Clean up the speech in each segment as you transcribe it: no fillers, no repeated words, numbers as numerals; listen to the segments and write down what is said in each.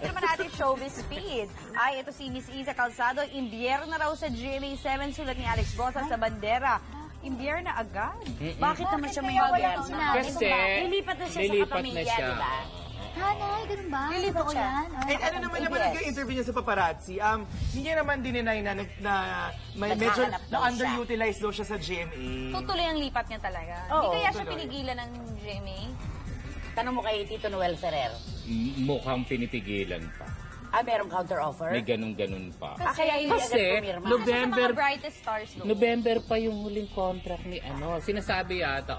ito naman natin showbiz speed. Ay, ito si Miss Isa Calzado. Imbyer na raw sa GMA7, sulat ni Alex Bosa sa bandera. Imbyer na agad. Bakit naman siya may imbyer? Kasi Lilipat na siya sa kapamilya, di ba? Hanay, ganun ba? Lilipat siya. And ano naman nag-interview niya sa paparazzi, hindi niya naman dininay na medyo na-underutilized daw siya sa GMA. Tutuloy ang lipat niya talaga. Hindi kaya siya pinigilan ng GMA? Tanong mo kay Tito Noel Ferrer. Mukhang pinipigilan pa. Merong counter-offer? May ganun-ganun pa. Kaya hindi agad pumirma. November, sa mga brightest stars doon. November pa yung huling contract ni Sinasabi yata,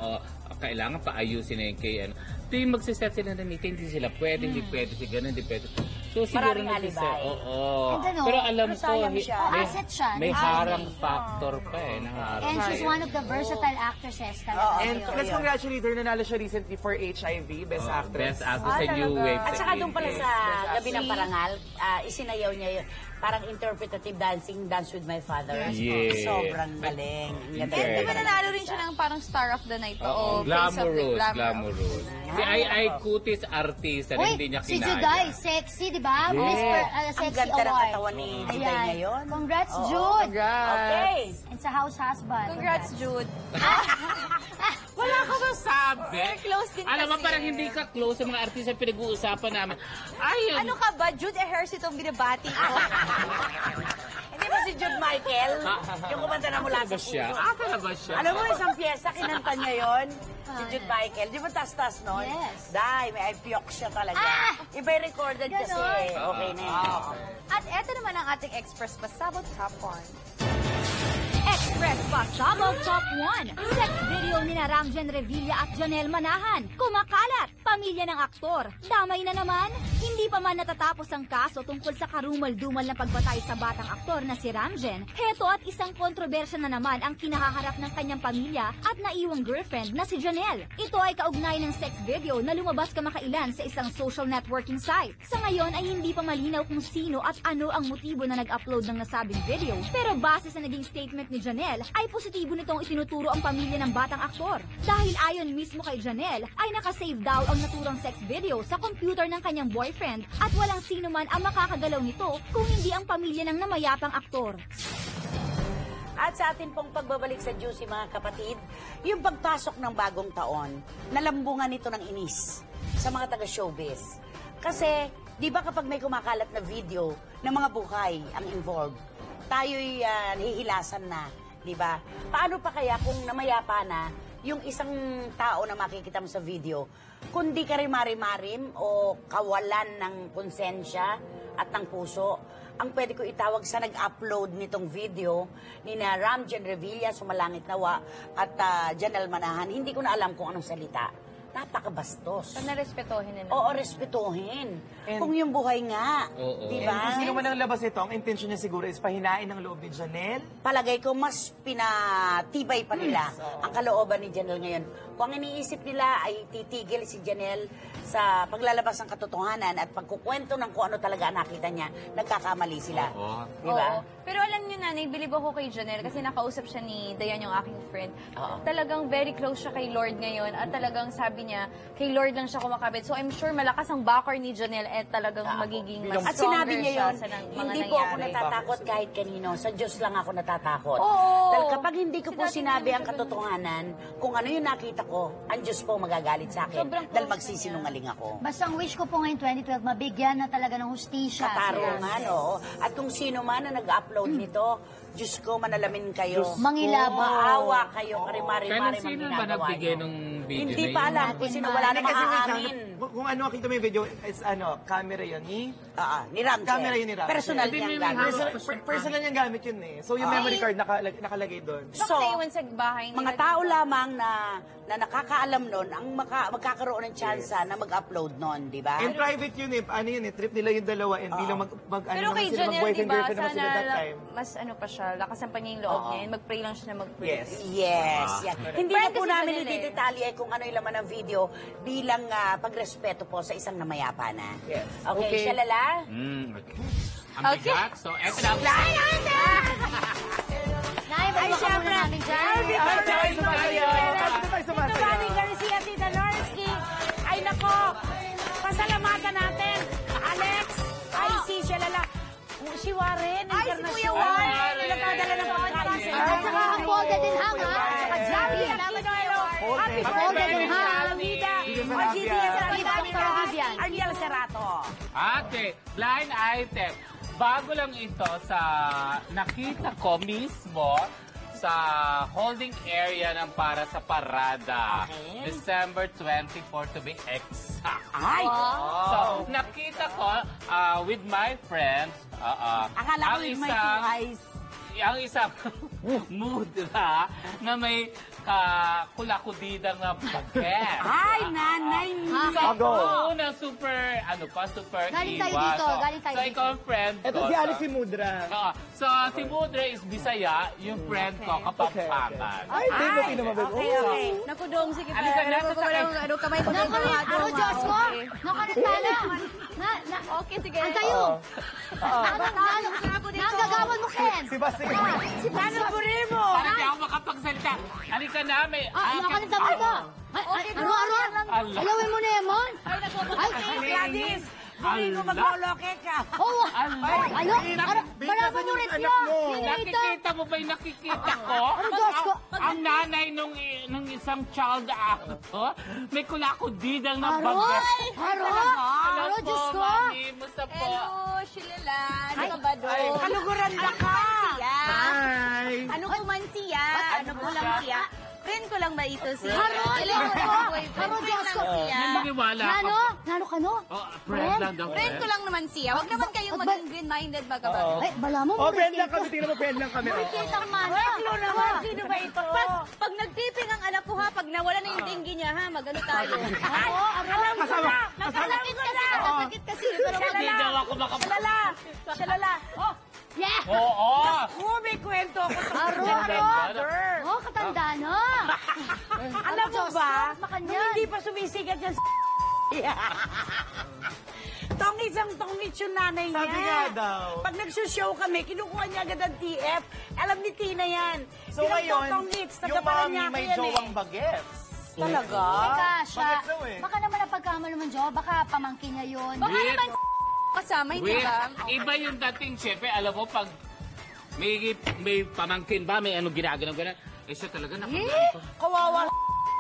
kailangan pa ayusin na yung kay Tuwing magsiset sila ng meeting, hindi sila pwede, hindi pwede, si ganun, hindi pwede. So siguro maraming alibay. Pero alam ko, asset siya. may harang factor pa And she's one of the versatile actresses talaga. And let's congratulate her, nanalo siya recently for HIV, Best Actress. Best Actress sa New Wave. At saka doon pala sa Gabi ng Parangal, isinayaw niya yun. Parang interpretative dancing, Dance with My Father. Yeah. Sobrang galing. And di ba nanalo rin siya ng parang Star of the Night o Glamorous. Si Ai Cutis artista na hindi niya kinaya. Si Juday, sexy, di ba? Ang Sexy ganda ng award. katawan ni Juday ngayon. Congrats, Jude. Okay. And sa house husband. Congrats, Jude. Wala ka masabi. Very close din Alam mo, kasi. parang hindi ka close sa mga artista pinag-uusapan namin. Ayun. Ano ka ba? Jude Ejercito itong binabati ko. Hindi ba si Jude Michael? Yung kumanta na mula sa siya? puso. Talaga siya? Alam mo, isang pyesa, kinanta niya yon si Jude Michael. Di ba tas-tas nun? Yes. Dahil, may ipiyok siya talaga. Iba'y recorded kasi. Okay na yun. At eto naman ang ating Express Pasabog Top 1. Express Pasabog Top 1. Sex video ni Ramjen Revilla at Janelle Manahan. Kumakalat, pamilya ng aktor. Damay na naman, hindi pa man natatapos ang kaso tungkol sa karumal-dumal na pagpatay sa batang aktor na si Ramjen. Heto at isang kontrobersya na naman ang kinahaharap ng kanyang pamilya at naiwang girlfriend na si Janelle. Ito ay kaugnay ng sex video na lumabas kamakailan sa isang social networking site. Sa ngayon ay hindi pa malinaw kung sino at ano ang motibo na nag-upload ng nasabing video. Pero base sa naging statement ni Janelle, ay positibo nitong itinuturo ang pamilya ng batang aktor. Dahil ayon mismo kay Janelle, ay nakasave daw ang naturang sex video sa computer ng kanyang boyfriend at walang sino man ang makakagalaw nito kung hindi ang pamilya ng namayapang aktor. At sa atin pong pagbabalik sa Juicy mga kapatid, yung pagpasok ng bagong taon, nalambungan nito ng inis sa mga taga-showbiz. Kasi, di ba kapag may kumakalat na video ng mga buhay ang involved, tayo'y nahihilasan na, di ba? Paano pa kaya kung namayapa na yung isang tao na makikita mo sa video, kundi ka rin marim-marim o kawalan ng konsensya at ng puso, ang pwede ko itawag sa nag-upload nitong video ni na Ramjen Revilla, Sumalangit Nawa, at Janelle Manahan. Hindi ko na alam kung anong salita. Napakabastos. So, narespetuhin nila. Oo, respetuhin. Kung yung buhay nga. Oo. Di And ba? kung sino man ang labas ito, ang intention niya siguro is pahinain ng loob ni Janelle. Palagay ko mas pinatibay pa nila ang kalooban ni Janelle ngayon. Kung ang iniisip nila ay titigil si Janelle sa paglalabas ng katotohanan at pagkukwento ng kung ano talaga ang nakita niya, nagkakamali sila. Oo. Di ba? Oo. Pero alam niyo na, nagbilib ako kay Janelle kasi nakausap siya ni Dayan, yung aking friend. Talagang very close siya kay Lord ngayon at talagang sabi niya, kay Lord lang siya kumakabit. So I'm sure malakas ang backer ni Janelle at talagang magiging mas At stronger sinabi niya siya yun, sa mga hindi po ako nangyari. natatakot kahit kanino. Sa Diyos lang ako natatakot. Oo. Dahil kapag hindi ko po Si Daddy sinabi namin ang siya ganun. katotohanan, kung ano yung nakita ko, ang Diyos po magagalit sa akin. Sobrang Dahil close magsisinungaling ako. Basta ang wish ko po ngayon 2012, mabigyan na talaga ng hustisya. Katarungan, oo. At kung sino man na nag-upload nito, Diyos ko, manalamin kayo. Mangilabot. Maawa kayo, karimari-mari Kaya sino ba nagbigay ng video Hindi na pa yun? alam kung sino, wala namang Kasi wait lang, aamin. kung ano nakita mo yung video, is camera yun ni... Ni Ramsey. Camera yun ni Ramsey. Personal Hindi, niyang may gamit. Personal niyang gamit yun eh. So yung memory card nakalagay doon. Bakit So, naiwan sa bahay nila? mga tao lamang na nakakaalam nun ang magkakaroon ng tsansa na mag-upload nun, di ba? And private yun eh. Ano yun eh, trip nila yung dalawa and bilang Pero kay Janelle, di mag-boyfriend ba, girlfriend naman sila that sana time. mas ano pa siya, lakasan pa niya yung loob niya. Mag-pray lang siya na mag-pray. Yes. Yes, yan. Hindi na Friend po kasi namin Janelle eh. itidetalye kung ano yung laman ng video bilang pagrespeto po sa isang namayapa na. Yes. Okay, Okay. siya lala? Okay. Ang bigat. So, eto na. Nay, baliwakan muna namin dyan. Ito Manny Garcia, Tita Norsky. Ay nako, pasalamatan natin. Alex, Very ha? Alvida. Gigi O, Gigi Sarabia. Sarabia. Ariel Serrato. Ate, blind item. Bago lang ito sa nakita ko mismo sa holding area ng para sa parada. Okay. December 24 to be exact. Ay! So, nakita ko with my friends, Akala ko yung may two eyes. ang isang mudra na may kulakudidang na baget. Ay, nanay niya. So, una super, super Galing tayo iwas. dito, galing tayo So, dito. ikaw ang friend ko. Ito si Alice si Mudra. So, si Mudra is Bisaya, yung friend ko, Kapampangan. Ay, hindi mo pinamabag. Okay. Naku, Dong, sige pa. Alisa, nasa Naku, sakit. ano, kamay ko. Ako, Diyos ko! Nakarintana! Okay, sige. Ang tayo! Nanggagawan mo, Ken! Si Basti. Ano puri mo? Parang di ako makapagsalita. Halika na, may... Nakarintana mo ka! Ano? Alawin mo na yan, Mon! Gladys, hindi ko magloloke ka. Oh, ano? Marami mo rin anak yan! mo. Nakikita mo ba yung nakikita ko? Diyos ko! Ang nanay nung isang child actor, may kulakudidang na Haro! baget. Haro, Diyos ko! Mami, musta po? Hello, Shilila. Ano ka ba, Dong? Kaluguran na ka. Hi! Ano ko man siya? Ano ko lang siya? Friend ko lang ba ito si... Haro, Diyos ko! Haro, Diyos ko! Naniniwala ako. Nano ka no? Oh, friend lang daw. Friend ko lang naman siya. Huwag naman kayong maging green-minded magkabag. Ay, bala mo, Oh, friend lang kami. Tingnan mo, friend lang kami. Kitang mana! Ano naman? Sino ba ito? Pag nagpiping ang anak ko ha, pag nawala na yung tinggi niya ha, magano tayo. Oo, alam mo Kasama. Nakasakit kasi, nakasakit kasi. Pero Hindi daw ako makapag... Shalala. Shalala. Oh, yeah! Oo! may kwento ako. Haro, Oh, katanda na! Alam mo ba, Makanyan. nung hindi pa sumisikat yan sa tongits ang tongits yung nanay niya. Sabi nga daw. Pag nagsushow kami, kinukuha niya agad ang TF. Alam ni Tina yan. So ngayon, tongits, yung mami may jowang bagets. Talaga? Teka, siya. Bakit daw eh? Baka naman napagkamalo man, Jo. Baka pamangkin niya yun. Baka Wait. naman kasama, hindi Wait, ba? iba yung dating, syempre, alam mo, pag may pamangkin ba, may anong ginagawa gano'n, siya talaga nakaganto. Kawawa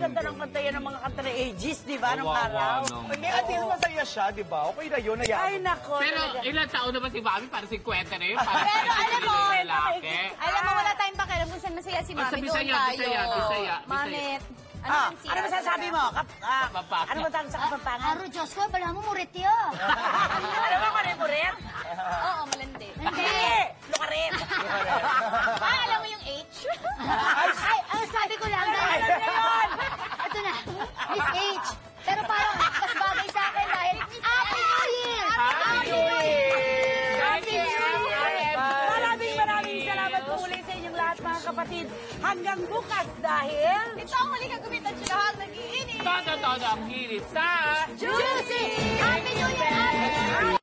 ganda ng kanta yan ng mga kanta ng ages, di ba? Nung araw. Hindi, at least masaya siya, di ba? Okay na yun, Ay, nayaan. nako. Pero ilang taon na ba si Mami? Para 50 na yun? Para Pero alam mo, lalaki. Alam mo, wala tayong pakialam kung saan masaya si Oh, sa Mami. Doon Bisaya, tayo. Bisaya, Bisaya. Mamit. Ano masasabi mo? Kapampangan. Ano masasabi sa kapampangan? Haro, Diyos ko. Bala mo, murit yun. Ano ba kare-kuret? Oo, malandi. Hindi! Lukaret! Alam mo yung H? Ay, sabi ko lang. Ito na. Miss H. Pero parang mas bagay sa akin dahil Happy New Year! Happy New Year! Happy New Year! Maraming salamat po ulit sa inyong lahat mga kapatid. Hanggang bukas dahil... Ito ang huli kang gumitan siya lahat nag-iinit. Todo ang hirit sa... Juicy! Happy New Year!